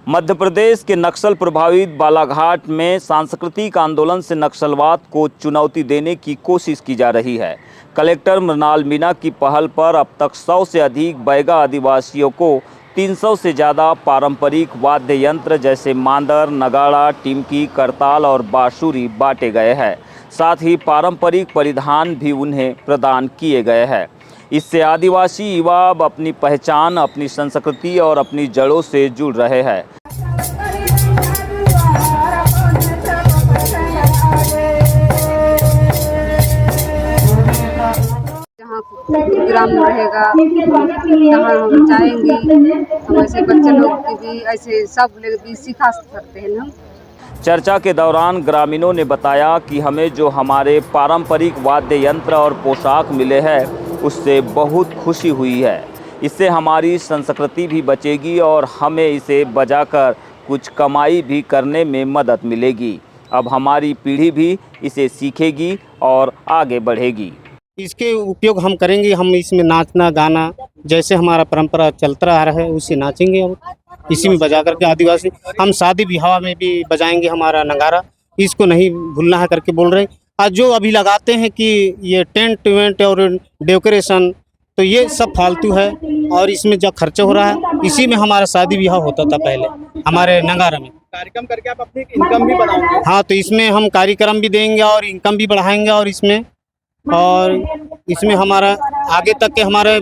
मध्य प्रदेश के नक्सल प्रभावित बालाघाट में सांस्कृतिक आंदोलन से नक्सलवाद को चुनौती देने की कोशिश की जा रही है। कलेक्टर मृणाल मीणा की पहल पर अब तक 100 से अधिक बैगा आदिवासियों को 300 से ज़्यादा पारंपरिक वाद्य यंत्र जैसे मांदर, नगाड़ा, टिमकी, करताल और बांसुरी बांटे गए हैं। साथ ही पारंपरिक परिधान भी उन्हें प्रदान किए गए हैं। इससे आदिवासी युवा अब अपनी पहचान, अपनी संस्कृति और अपनी जड़ों से जुड़ रहे हैं। जहाँ प्रोग्राम रहेगा जहाँ हम जाएंगे, हम ऐसे बच्चे लोग की भी ऐसे सब लोग भी सिखा सकते हैं ना। चर्चा के दौरान ग्रामीणों ने बताया कि हमें जो हमारे पारंपरिक वाद्य यंत्र और पोशाक मिले हैं उससे बहुत खुशी हुई है। इससे हमारी संस्कृति भी बचेगी और हमें इसे बजाकर कुछ कमाई भी करने में मदद मिलेगी। अब हमारी पीढ़ी भी इसे सीखेगी और आगे बढ़ेगी। इसके उपयोग हम करेंगे, हम इसमें नाचना गाना जैसे हमारा परंपरा चलता रहा है उसे नाचेंगे हम इसी में बजा करके। आदिवासी हम शादी विवाह में भी बजाएंगे हमारा नगारा, इसको नहीं भूलना है करके बोल रहे हैं। आज जो अभी लगाते हैं कि ये टेंट वेंट और डेकोरेशन, तो ये सब फालतू है और इसमें जो खर्चा हो रहा है इसी में हमारा शादी विवाह होता था पहले हमारे नगारा में। कार्यक्रम करके आप अपनी इनकम भी बढ़ाओगे। हाँ, तो इसमें हम कार्यक्रम भी देंगे और इनकम भी बढ़ाएंगे और इसमें हमारा आगे तक के हमारे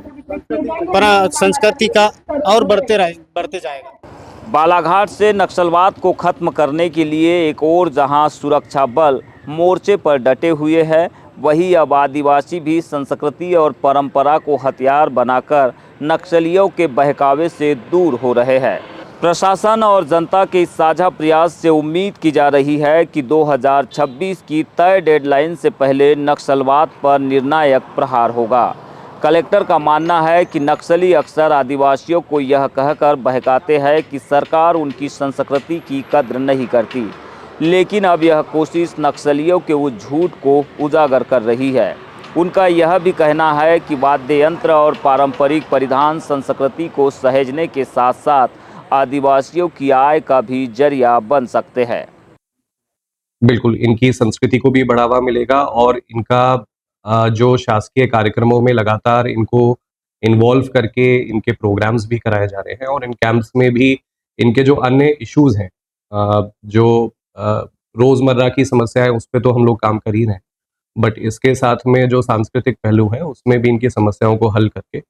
संस्कृति का और बढ़ते जाएगा। बालाघाट से नक्सलवाद को खत्म करने के लिए एक और जहां सुरक्षा बल मोर्चे पर डटे हुए हैं, वहीं अब आदिवासी भी संस्कृति और परंपरा को हथियार बनाकर नक्सलियों के बहकावे से दूर हो रहे हैं। प्रशासन और जनता के इस साझा प्रयास से उम्मीद की जा रही है कि 2026 की तय डेडलाइन से पहले नक्सलवाद पर निर्णायक प्रहार होगा। कलेक्टर का मानना है कि नक्सली अक्सर आदिवासियों को यह कहकर बहकाते हैं कि सरकार उनकी संस्कृति की कद्र नहीं करती, लेकिन अब यह कोशिश नक्सलियों के उस झूठ को उजागर कर रही है। उनका यह भी कहना है कि वाद्य यंत्र और पारंपरिक परिधान संस्कृति को सहेजने के साथ साथ आदिवासियों की आय का भी जरिया बन सकते हैं। बिल्कुल, इनकी संस्कृति को भी बढ़ावा मिलेगा और इनका जो शासकीय कार्यक्रमों में लगातार इनको इन्वॉल्व करके इनके प्रोग्राम्स भी कराए जा रहे हैं और इन कैंप्स में भी इनके जो अन्य इश्यूज हैं, जो रोज़मर्रा की समस्या है उस पे तो हम लोग काम कर ही रहे हैं, बट इसके साथ में जो सांस्कृतिक पहलू है उसमें भी इनकी समस्याओं को हल करके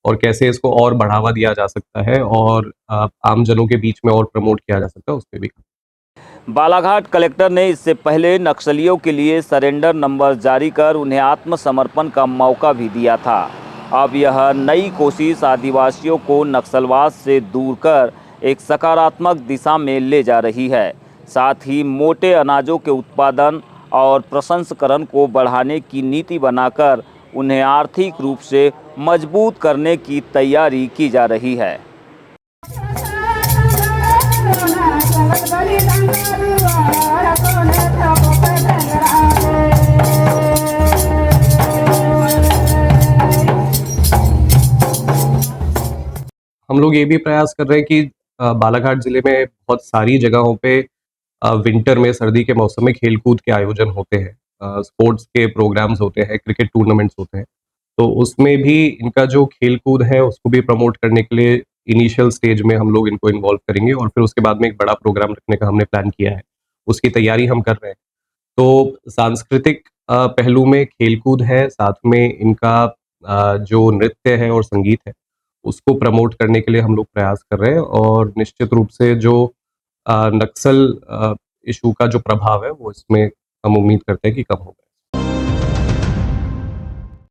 और कैसे इसको और बढ़ावा दिया जा सकता है और आम जनों के बीच में और प्रमोट किया जा सकता है उस पर भी। बालाघाट कलेक्टर ने इससे पहले नक्सलियों के लिए सरेंडर नंबर जारी कर उन्हें आत्मसमर्पण का मौका भी दिया था। अब यह नई कोशिश आदिवासियों को नक्सलवाद से दूर कर एक सकारात्मक दिशा में ले जा रही है। साथ ही मोटे अनाजों के उत्पादन और प्रसंस्करण को बढ़ाने की नीति बनाकर उन्हें आर्थिक रूप से मजबूत करने की तैयारी की जा रही है। हम लोग ये भी प्रयास कर रहे हैं कि बालाघाट जिले में बहुत सारी जगहों पे विंटर में, सर्दी के मौसम में खेलकूद के आयोजन होते हैं, स्पोर्ट्स के प्रोग्राम्स होते हैं, क्रिकेट टूर्नामेंट्स होते हैं, तो उसमें भी इनका जो खेलकूद है उसको भी प्रमोट करने के लिए इनिशियल स्टेज में हम लोग इनको इन्वॉल्व करेंगे और फिर उसके बाद में एक बड़ा प्रोग्राम रखने का हमने प्लान किया है, उसकी तैयारी हम कर रहे हैं। तो सांस्कृतिक पहलू में खेलकूद है, साथ में इनका जो नृत्य है और संगीत है उसको प्रमोट करने के लिए हम लोग प्रयास कर रहे हैं और निश्चित रूप से जो नक्सल इशू का जो प्रभाव है वो इसमें हम उम्मीद करते हैं कि कम होगा।